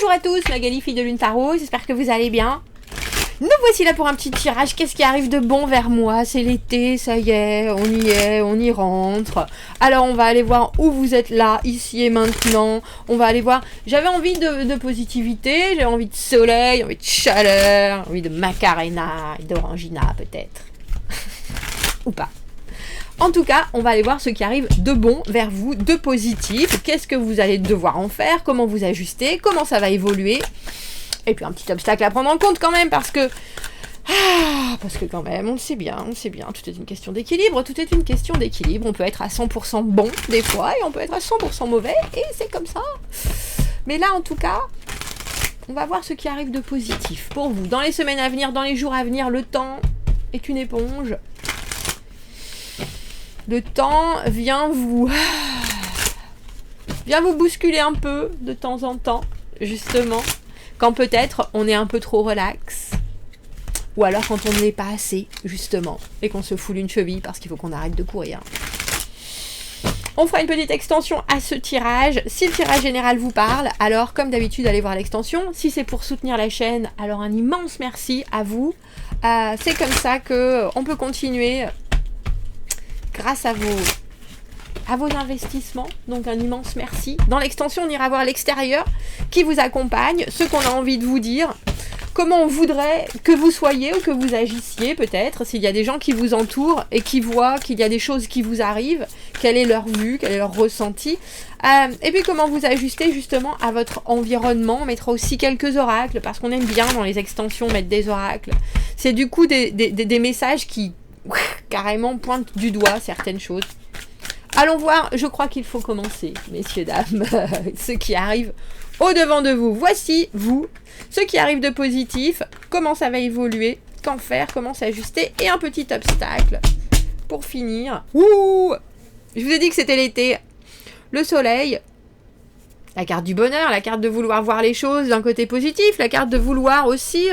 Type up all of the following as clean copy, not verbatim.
Bonjour à tous, Magali, fille de Lune Tarot, j'espère que vous allez bien. Nous voici là pour un petit tirage. Qu'est-ce qui arrive de bon vers moi? C'est l'été, ça y est, on y rentre. Alors on va aller voir où vous êtes là, ici et maintenant. On va aller voir, j'avais envie de positivité, j'avais envie de soleil, envie de chaleur, envie de Macarena, d'Orangina peut-être. Ou pas. En tout cas, on va aller voir ce qui arrive de bon vers vous, de positif. Qu'est-ce que vous allez devoir en faire? Comment vous ajuster? Comment ça va évoluer? Et puis un petit obstacle à prendre en compte quand même, parce que quand même, on le sait bien, tout est une question d'équilibre, on peut être à 100% bon des fois, et on peut être à 100% mauvais, et c'est comme ça. Mais là, en tout cas, on va voir ce qui arrive de positif pour vous. Dans les semaines à venir, dans les jours à venir, le temps est une éponge. Le temps vient vous bousculer un peu de temps en temps, justement. Quand peut-être on est un peu trop relax, ou alors quand on ne l'est pas assez, justement, et qu'on se foule une cheville parce qu'il faut qu'on arrête de courir. On fera une petite extension à ce tirage. Si le tirage général vous parle, alors comme d'habitude, allez voir l'extension. Si c'est pour soutenir la chaîne, alors un immense merci à vous. C'est comme ça qu'on peut continuer grâce à vos investissements, donc un immense merci. Dans l'extension, on ira voir l'extérieur qui vous accompagne, ce qu'on a envie de vous dire, comment on voudrait que vous soyez ou que vous agissiez peut-être, s'il y a des gens qui vous entourent et qui voient qu'il y a des choses qui vous arrivent, quelle est leur vue, quel est leur ressenti, et puis comment vous ajuster justement à votre environnement. On mettra aussi quelques oracles, parce qu'on aime bien dans les extensions mettre des oracles. C'est du coup des messages qui carrément pointent du doigt certaines choses. Allons voir, je crois qu'il faut commencer, messieurs, dames, ce qui arrive au-devant de vous. Voici, vous, ce qui arrive de positif, comment ça va évoluer, qu'en faire, comment s'ajuster, et un petit obstacle pour finir. Ouh, je vous ai dit que c'était l'été. Le soleil, la carte du bonheur, la carte de vouloir voir les choses d'un côté positif, la carte de vouloir aussi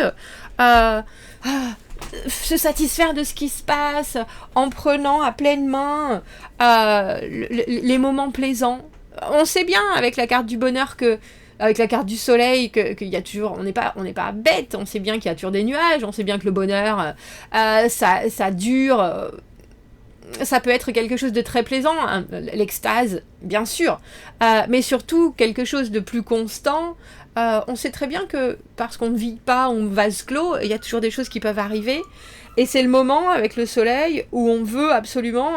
se satisfaire de ce qui se passe en prenant à pleine main les moments plaisants. On sait bien avec la carte du bonheur avec la carte du soleil qu'il y a toujours, on n'est pas bête, on sait bien qu'il y a toujours des nuages, on sait bien que le bonheur ça dure, ça peut être quelque chose de très plaisant, hein, l'extase bien sûr, mais surtout quelque chose de plus constant. On sait très bien que parce qu'on ne vit pas en vase clos, il y a toujours des choses qui peuvent arriver. Et c'est le moment, avec le soleil, où on veut absolument,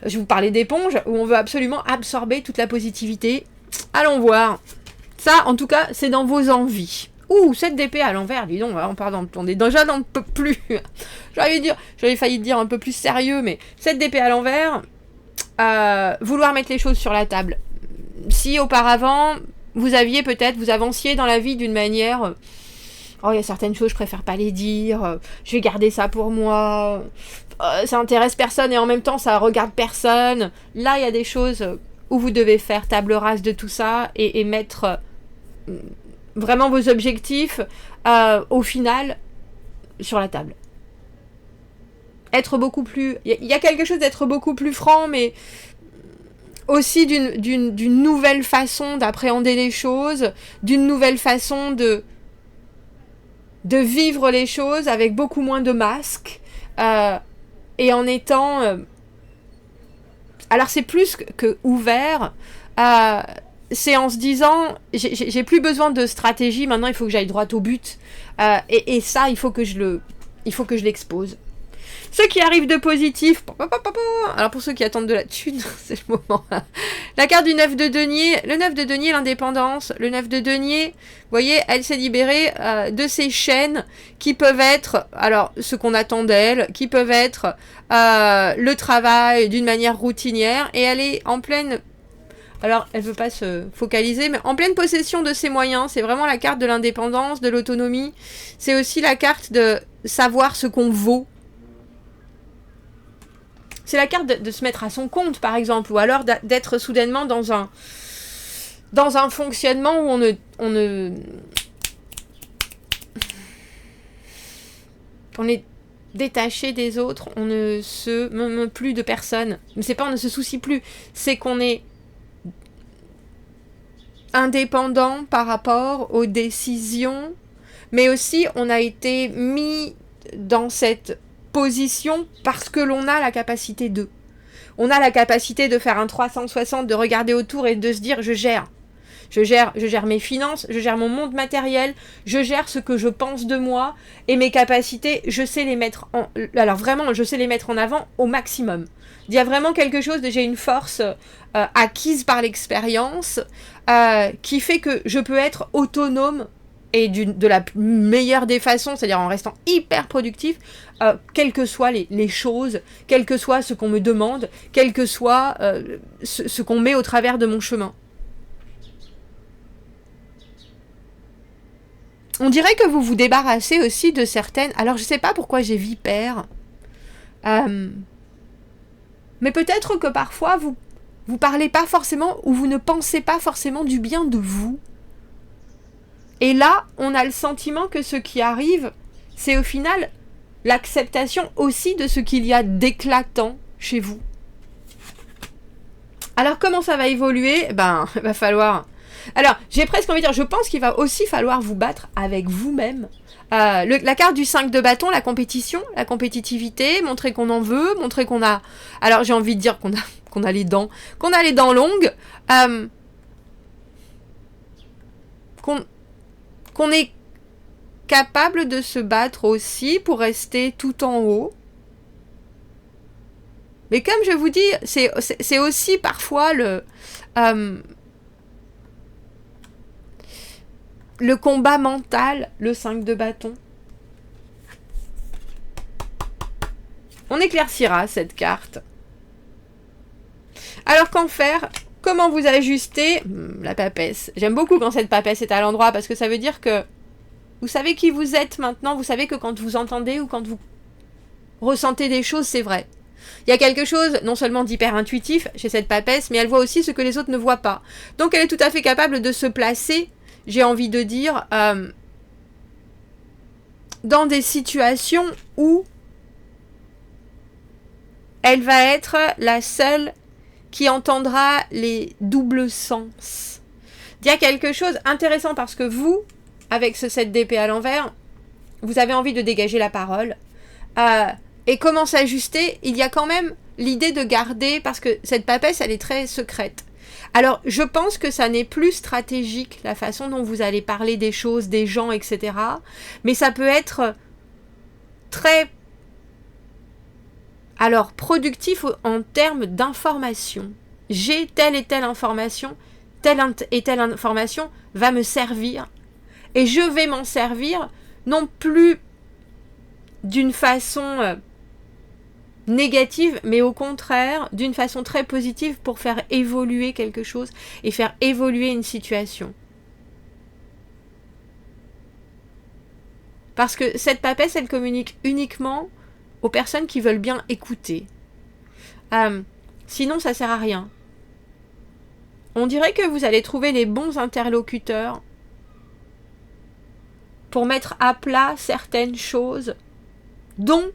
je vous parlais d'éponge, où on veut absolument absorber toute la positivité. Allons voir. Ça, en tout cas, c'est dans vos envies. Ouh, 7 d'épée à l'envers, dis donc, on est déjà dans un peu plus... J'avais failli dire un peu plus sérieux, mais 7 d'épée à l'envers, vouloir mettre les choses sur la table. Si auparavant... vous avanciez dans la vie d'une manière, il y a certaines choses, je préfère pas les dire, je vais garder ça pour moi, ça intéresse personne et en même temps ça regarde personne. Là, il y a des choses où vous devez faire table rase de tout ça et mettre vraiment vos objectifs au final sur la table. Être beaucoup plus... Il y a quelque chose d'être beaucoup plus franc, mais... aussi d'une nouvelle façon d'appréhender les choses, d'une nouvelle façon de vivre les choses avec beaucoup moins de masques, et en étant... alors c'est plus que ouvert, c'est en se disant, j'ai plus besoin de stratégie, maintenant il faut que j'aille droit au but, et ça il faut que je l'expose. Ce qui arrive de positif, alors pour ceux qui attendent de la thune, c'est le moment. La carte du 9 de denier, le 9 de denier, l'indépendance, le 9 de denier, vous voyez, elle s'est libérée de ces chaînes qui peuvent être, alors ce qu'on attend d'elle, qui peuvent être le travail d'une manière routinière, et elle est en pleine... Alors, elle ne veut pas se focaliser, mais en pleine possession de ses moyens. C'est vraiment la carte de l'indépendance, de l'autonomie. C'est aussi la carte de savoir ce qu'on vaut. C'est la carte de se mettre à son compte, par exemple, ou alors d'être soudainement dans un fonctionnement où on est détaché des autres, on ne se meut plus de personne. Mais c'est pas on ne se soucie plus, c'est qu'on est indépendant par rapport aux décisions, mais aussi on a été mis dans cette position parce que l'on a la capacité de. On a la capacité de faire un 360, de regarder autour et de se dire je gère. Je gère mes finances, je gère mon monde matériel, je gère ce que je pense de moi et mes capacités, je sais les mettre en... Alors vraiment, je sais les mettre en avant au maximum. Il y a vraiment quelque chose, j'ai une force acquise par l'expérience qui fait que je peux être autonome et de la meilleure des façons, c'est-à-dire en restant hyper productif, quelles que soient les choses, quel que soit ce qu'on me demande, quel que soit ce qu'on met au travers de mon chemin. On dirait que vous vous débarrassez aussi de certaines... Alors, je sais pas pourquoi j'ai vipère. Mais peut-être que parfois, vous parlez pas forcément, ou vous ne pensez pas forcément du bien de vous. Et là, on a le sentiment que ce qui arrive, c'est au final l'acceptation aussi de ce qu'il y a d'éclatant chez vous. Alors, comment ça va évoluer ? Ben, il va falloir... Alors, j'ai presque envie de dire, je pense qu'il va aussi falloir vous battre avec vous-même. La carte du 5 de bâton, la compétition, la compétitivité, montrer qu'on en veut, montrer qu'on a... Alors, j'ai envie de dire qu'on a les dents longues, qu'on est capable de se battre aussi pour rester tout en haut. Mais comme je vous dis, c'est aussi parfois le combat mental, le 5 de bâton. On éclaircira cette carte. Alors qu'en faire ? Comment vous ajuster ? La papesse. J'aime beaucoup quand cette papesse est à l'endroit parce que ça veut dire que vous savez qui vous êtes maintenant. Vous savez que quand vous entendez ou quand vous ressentez des choses, c'est vrai. Il y a quelque chose non seulement d'hyper intuitif chez cette papesse, mais elle voit aussi ce que les autres ne voient pas. Donc elle est tout à fait capable de se placer, j'ai envie de dire, dans des situations où elle va être la seule qui entendra les doubles sens. Il y a quelque chose intéressant parce que vous, avec ce 7 d'épée à l'envers, vous avez envie de dégager la parole. Et comment s'ajuster ? Il y a quand même l'idée de garder, parce que cette papesse, elle est très secrète. Alors, je pense que ça n'est plus stratégique, la façon dont vous allez parler des choses, des gens, etc. Mais ça peut être très... Alors, productif en termes d'information. J'ai telle et telle information, telle et telle information va me servir. Et je vais m'en servir, non plus d'une façon négative, mais au contraire, d'une façon très positive pour faire évoluer quelque chose et faire évoluer une situation. Parce que cette papesse, elle communique uniquement aux personnes qui veulent bien écouter. Sinon, ça sert à rien. On dirait que vous allez trouver les bons interlocuteurs pour mettre à plat certaines choses, dont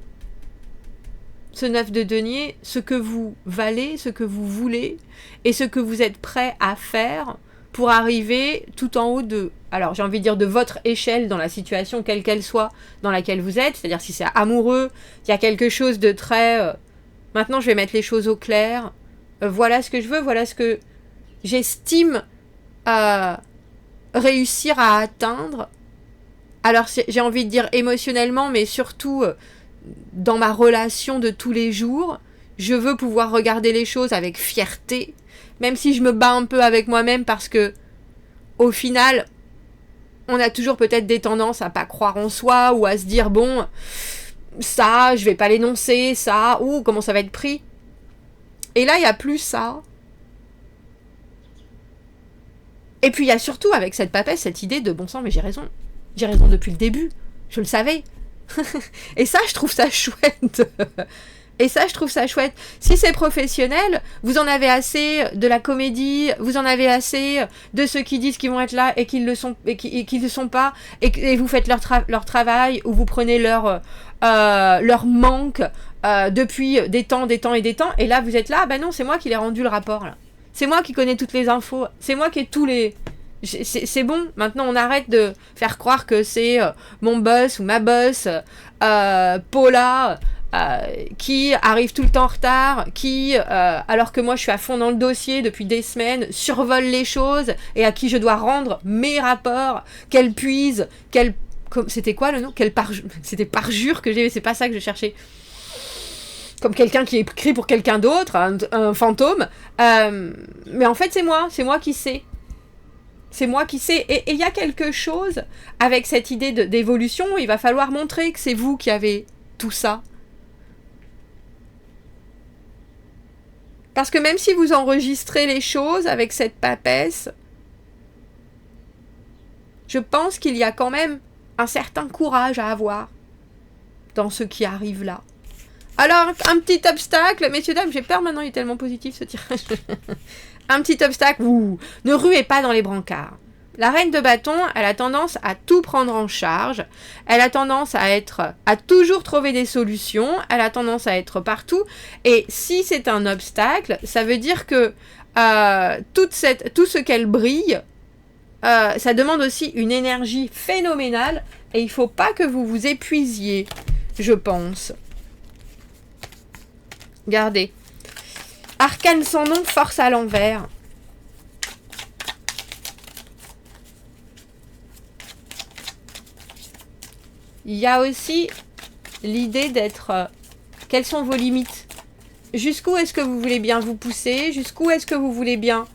ce 9 de denier, ce que vous valez, ce que vous voulez, et ce que vous êtes prêt à faire pour arriver tout en haut de, alors j'ai envie de dire de votre échelle dans la situation, quelle qu'elle soit, dans laquelle vous êtes, c'est-à-dire si c'est amoureux, il y a quelque chose de très... maintenant je vais mettre les choses au clair, voilà ce que je veux, voilà ce que j'estime réussir à atteindre. Alors j'ai envie de dire émotionnellement, mais surtout dans ma relation de tous les jours, je veux pouvoir regarder les choses avec fierté, même si je me bats un peu avec moi-même parce que, au final, on a toujours peut-être des tendances à pas croire en soi ou à se dire, bon, ça, je vais pas l'énoncer, ça, ou comment ça va être pris. Et là, il y a plus ça. Et puis, il y a surtout, avec cette papesse, cette idée de, bon sang, mais j'ai raison. J'ai raison depuis le début. Je le savais. Et ça, je trouve ça chouette. Et ça, je trouve ça chouette. Si c'est professionnel, vous en avez assez de la comédie, vous en avez assez de ceux qui disent qu'ils vont être là et qu'ils le sont et qui le sont pas, et vous faites leur travail, ou vous prenez leur manque depuis des temps, et là vous êtes là, bah non, c'est moi qui l'ai rendu le rapport là. C'est moi qui connais toutes les infos, c'est moi qui ai tous les C'est bon, maintenant on arrête de faire croire que c'est mon boss ou ma boss, Paula, qui arrive tout le temps en retard, qui, alors que moi je suis à fond dans le dossier depuis des semaines, survole les choses et à qui je dois rendre mes rapports, qu'elle puise, c'était quoi le nom? C'était parjure que j'ai, c'est pas ça que je cherchais. Comme quelqu'un qui écrit pour quelqu'un d'autre, un fantôme. Mais en fait c'est moi qui sais. C'est moi qui sais. Et il y a quelque chose avec cette idée d'évolution. Il va falloir montrer que c'est vous qui avez tout ça. Parce que même si vous enregistrez les choses avec cette papesse, je pense qu'il y a quand même un certain courage à avoir dans ce qui arrive là. Alors, un petit obstacle, messieurs, dames, j'ai peur maintenant, il est tellement positif ce tirage. Un petit obstacle, ne ruez pas dans les brancards. La reine de bâton, elle a tendance à tout prendre en charge, elle a tendance à toujours trouver des solutions, elle a tendance à être partout, et si c'est un obstacle, ça veut dire que tout ce qu'elle brille, ça demande aussi une énergie phénoménale, et il ne faut pas que vous vous épuisiez, je pense. Regardez. Arcane sans nom, force à l'envers. Il y a aussi l'idée d'être... quelles sont vos limites? Jusqu'où est-ce que vous voulez bien vous pousser? Jusqu'où est-ce que vous voulez bien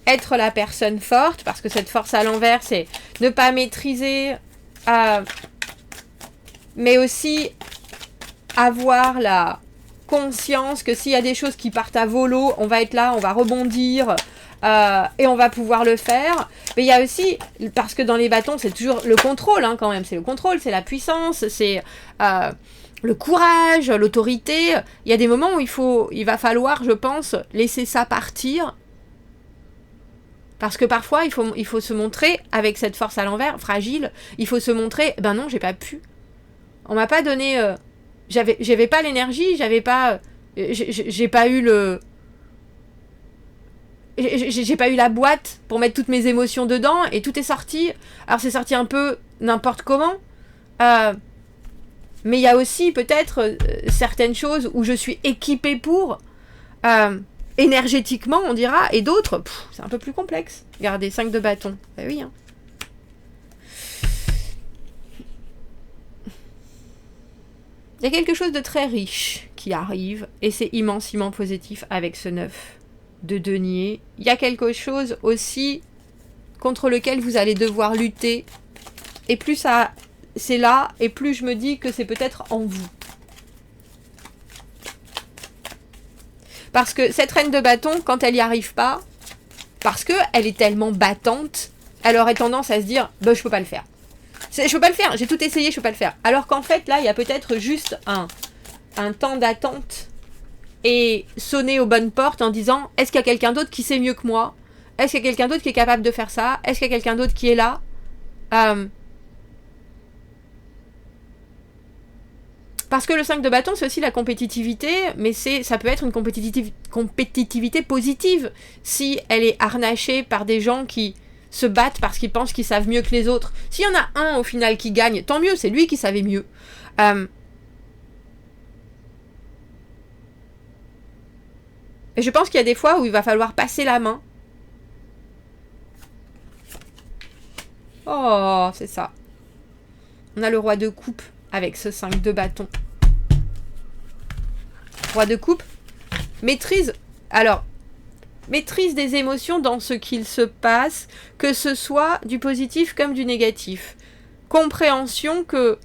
être la personne forte? Parce que cette force à l'envers, c'est ne pas maîtriser, mais aussi avoir la conscience que s'il y a des choses qui partent à volo, on va être là, on va rebondir et on va pouvoir le faire. Mais il y a aussi, parce que dans les bâtons, c'est toujours le contrôle quand même, c'est le contrôle, c'est la puissance, c'est le courage, l'autorité. Il y a des moments où il va falloir, je pense, laisser ça partir. Parce que parfois, il faut se montrer, avec cette force à l'envers, fragile, il faut se montrer, ben non, j'ai pas pu. On m'a pas donné... J'avais pas l'énergie, j'ai pas eu j'ai pas eu la boîte pour mettre toutes mes émotions dedans, et tout est sorti. Alors c'est sorti un peu n'importe comment, mais il y a aussi peut-être certaines choses où je suis équipée pour, énergétiquement on dira, et d'autres, c'est un peu plus complexe. Regardez, 5 de bâton, bah oui Il y a quelque chose de très riche qui arrive, et c'est immensément positif avec ce 9 de denier. Il y a quelque chose aussi contre lequel vous allez devoir lutter, et plus ça c'est là, et plus je me dis que c'est peut-être en vous. Parce que cette reine de bâton, quand elle n'y arrive pas, parce qu'elle est tellement battante, elle aurait tendance à se dire bah, je peux pas le faire. Je peux pas le faire, j'ai tout essayé, je peux pas le faire. Alors qu'en fait, là, il y a peut-être juste un temps d'attente et sonner aux bonnes portes en disant est-ce qu'il y a quelqu'un d'autre qui sait mieux que moi? Est-ce qu'il y a quelqu'un d'autre qui est capable de faire ça? Est-ce qu'il y a quelqu'un d'autre qui est là? Parce que le 5 de bâton, c'est aussi la compétitivité, mais ça peut être une compétitivité positive si elle est harnachée par des gens qui se battent parce qu'ils pensent qu'ils savent mieux que les autres. S'il y en a un au final qui gagne, tant mieux, c'est lui qui savait mieux. Et je pense qu'il y a des fois où il va falloir passer la main. Oh, c'est ça. On a le roi de coupe avec ce 5 de bâton. Roi de coupe, maîtrise. Alors, maîtrise des émotions dans ce qu'il se passe, que ce soit du positif comme du négatif. Compréhension que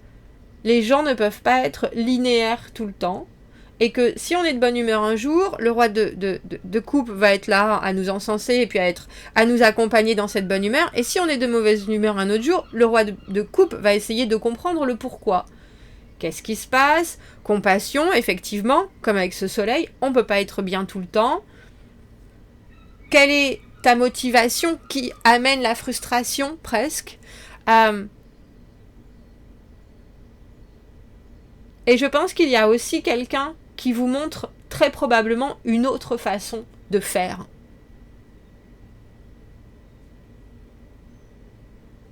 les gens ne peuvent pas être linéaires tout le temps, et que si on est de bonne humeur un jour, le roi de coupe va être là à nous encenser et puis à nous accompagner dans cette bonne humeur, et si on est de mauvaise humeur un autre jour, le roi de coupe va essayer de comprendre le pourquoi. Qu'est-ce qui se passe? Compassion, effectivement, comme avec ce soleil, on ne peut pas être bien tout le temps. Quelle est ta motivation qui amène la frustration, presque? Et je pense qu'il y a aussi quelqu'un qui vous montre très probablement une autre façon de faire.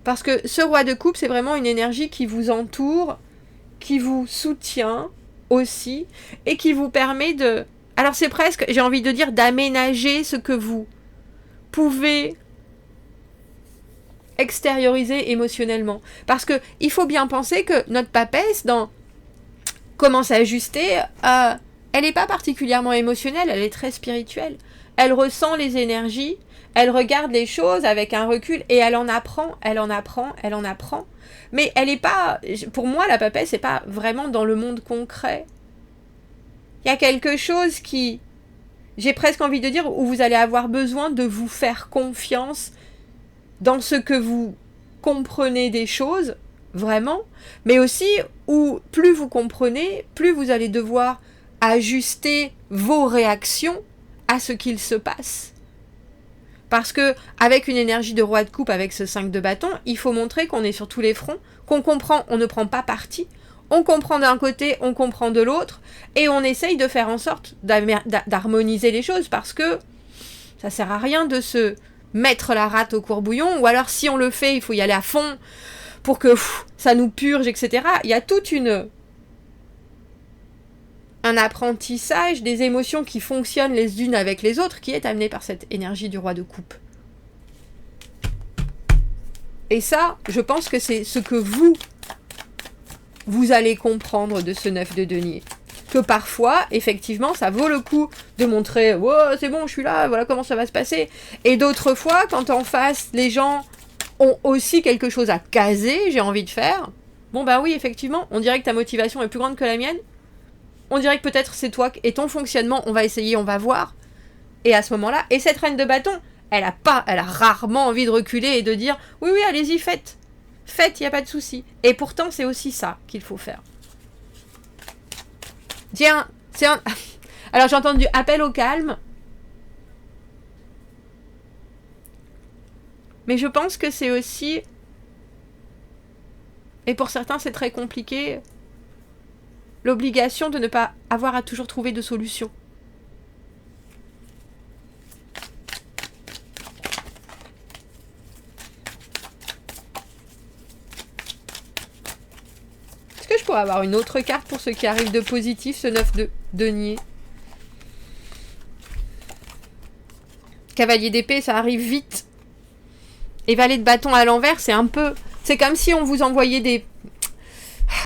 Parce que ce roi de coupe, c'est vraiment une énergie qui vous entoure, qui vous soutient aussi, et qui vous permet de... Alors c'est presque, j'ai envie de dire, d'aménager ce que vous pouvez extérioriser émotionnellement. Parce que il faut bien penser que notre papesse, dans comment s'ajuster, elle n'est pas particulièrement émotionnelle, elle est très spirituelle. Elle ressent les énergies, elle regarde les choses avec un recul et elle en apprend, elle en apprend, elle en apprend. Mais elle n'est pas, pour moi, la papesse, c'est pas vraiment dans le monde concret. Il y a quelque chose qui, j'ai presque envie de dire, où vous allez avoir besoin de vous faire confiance dans ce que vous comprenez des choses, vraiment, mais aussi où plus vous comprenez, plus vous allez devoir ajuster vos réactions à ce qu'il se passe. Parce que avec une énergie de roi de coupe, avec ce 5 de bâton, il faut montrer qu'on est sur tous les fronts, qu'on comprend, on ne prend pas parti, on comprend d'un côté, on comprend de l'autre, et on essaye de faire en sorte d'harmoniser les choses, parce que ça sert à rien de se mettre la rate au courbouillon, ou alors si on le fait, il faut y aller à fond pour que ça nous purge, etc. Il y a toute un apprentissage des émotions qui fonctionnent les unes avec les autres qui est amené par cette énergie du roi de coupe. Et ça, je pense que c'est ce que vous allez comprendre de ce 9 de denier. Que parfois, effectivement, ça vaut le coup de montrer « Oh, c'est bon, je suis là, voilà comment ça va se passer ». Et d'autres fois, quand en face, les gens ont aussi quelque chose à caser, j'ai envie de faire, bon bah oui, effectivement, on dirait que ta motivation est plus grande que la mienne. On dirait que peut-être c'est toi et ton fonctionnement, on va essayer, on va voir. Et à ce moment-là, et cette reine de bâton, elle a rarement envie de reculer et de dire « Oui, oui, allez-y, faites. Faites, il n'y a pas de souci. » Et pourtant, c'est aussi ça qu'il faut faire. Tiens, alors j'ai entendu appel au calme. Mais je pense que c'est aussi... Et pour certains, c'est très compliqué... l'obligation de ne pas avoir à toujours trouver de solution. Est-ce que je pourrais avoir une autre carte pour ce qui arrive de positif, ce 9 de denier? Cavalier d'épée, ça arrive vite. Et valet de bâton à l'envers, c'est un peu... C'est comme si on vous envoyait des...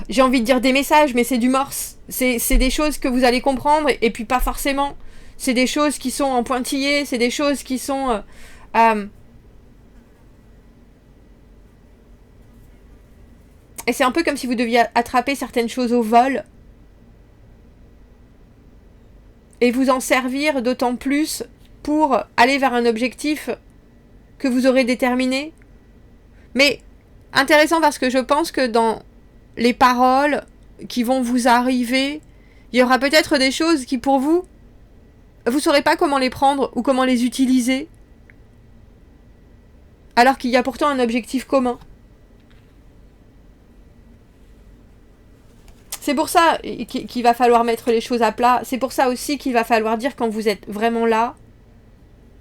J'ai envie de dire des messages, mais c'est du morse. C'est des choses que vous allez comprendre, et puis pas forcément. C'est des choses qui sont en pointillé, c'est des choses qui sont... Et c'est un peu comme si vous deviez attraper certaines choses au vol. Et vous en servir d'autant plus pour aller vers un objectif que vous aurez déterminé. Mais intéressant parce que je pense que dans les paroles qui vont vous arriver, il y aura peut-être des choses qui pour vous, vous ne saurez pas comment les prendre ou comment les utiliser. Alors qu'il y a pourtant un objectif commun. C'est pour ça qu'il va falloir mettre les choses à plat. C'est pour ça aussi qu'il va falloir dire quand vous êtes vraiment là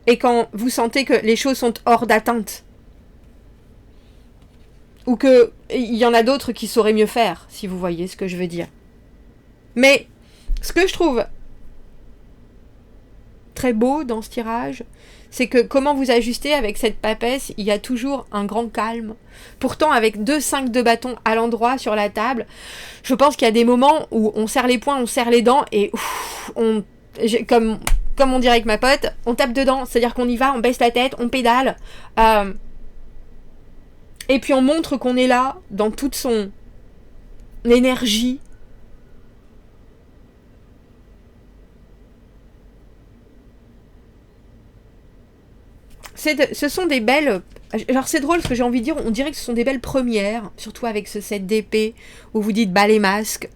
et quand vous sentez que les choses sont hors d'atteinte. Ou qu'il y en a d'autres qui sauraient mieux faire, si vous voyez ce que je veux dire. Mais ce que je trouve très beau dans ce tirage, c'est que comment vous ajustez avec cette papesse, il y a toujours un grand calme. Pourtant, avec 2 5 de bâton à l'endroit sur la table, je pense qu'il y a des moments où on serre les poings, on serre les dents et comme on dirait avec ma pote, on tape dedans. C'est-à-dire qu'on y va, on baisse la tête, on pédale. Et puis on montre qu'on est là dans toute son énergie. Ce sont des belles... Alors c'est drôle parce que j'ai envie de dire, on dirait que ce sont des belles premières, surtout avec ce 7 d'épée, où vous dites bah les masques.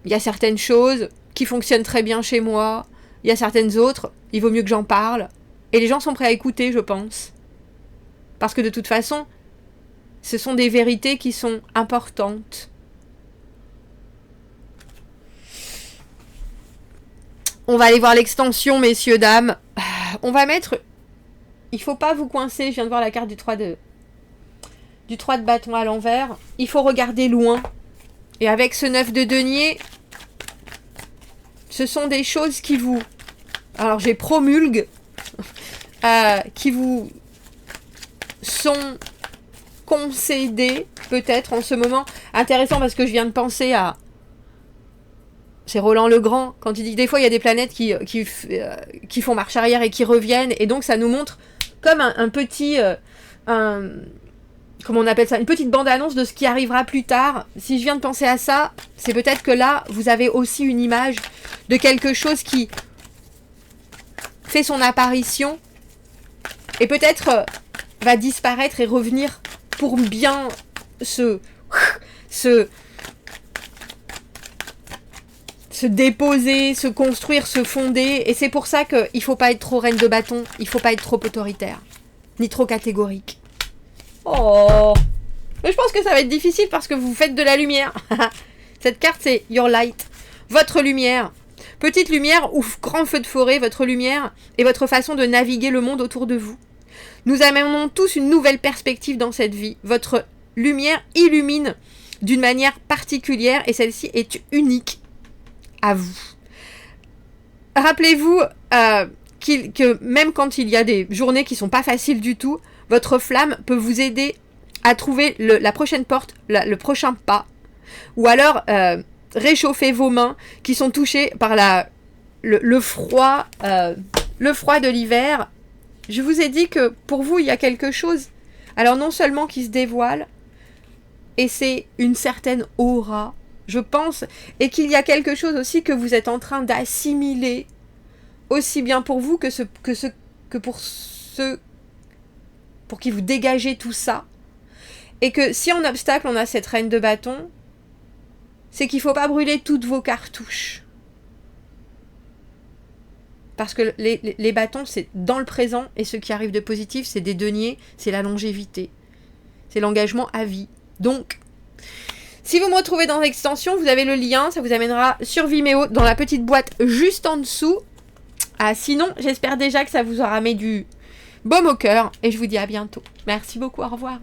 Il y a certaines choses qui fonctionnent très bien chez moi, il y a certaines autres, il vaut mieux que j'en parle. Et les gens sont prêts à écouter, je pense. Parce que de toute façon, ce sont des vérités qui sont importantes. On va aller voir l'extension, messieurs, dames. On va mettre il faut pas vous coincer. Je viens de voir la carte du 3 de bâton à l'envers. Il faut regarder loin. Et avec ce 9 de denier, ce sont des choses qui vous... Alors j'ai promulgue, qui vous sont concédées peut-être en ce moment. Intéressant parce que je viens de penser à... C'est Roland Legrand, quand il dit que des fois il y a des planètes qui font marche arrière et qui reviennent. Et donc ça nous montre comme un petit... comment on appelle ça, une petite bande-annonce de ce qui arrivera plus tard. Si je viens de penser à ça, c'est peut-être que là, vous avez aussi une image de quelque chose qui fait son apparition et peut-être va disparaître et revenir pour bien se déposer, se construire, se fonder. Et c'est pour ça qu'il ne faut pas être trop reine de bâton, il ne faut pas être trop autoritaire, ni trop catégorique. Oh, mais je pense que ça va être difficile parce que vous faites de la lumière. Cette carte, c'est Your Light. Votre lumière. Petite lumière ou grand feu de forêt, votre lumière et votre façon de naviguer le monde autour de vous. Nous amenons tous une nouvelle perspective dans cette vie. Votre lumière illumine d'une manière particulière et celle-ci est unique à vous. Rappelez-vous que même quand il y a des journées qui ne sont pas faciles du tout, votre flamme peut vous aider à trouver la prochaine porte, le prochain pas. Ou alors réchauffer vos mains qui sont touchées par le froid de l'hiver. Je vous ai dit que pour vous, il y a quelque chose, alors non seulement qui se dévoile, et c'est une certaine aura, je pense, et qu'il y a quelque chose aussi que vous êtes en train d'assimiler, aussi bien pour vous que pour ceux pour qui vous dégagez tout ça. Et que si en obstacle on a cette reine de bâton, c'est qu'il ne faut pas brûler toutes vos cartouches. Parce que les bâtons, c'est dans le présent, et ce qui arrive de positif, c'est des deniers, c'est la longévité. C'est l'engagement à vie. Donc, si vous me retrouvez dans l'extension, vous avez le lien, ça vous amènera sur Vimeo, dans la petite boîte juste en dessous. Sinon, j'espère déjà que ça vous aura mis du baume au cœur, et je vous dis à bientôt. Merci beaucoup, au revoir.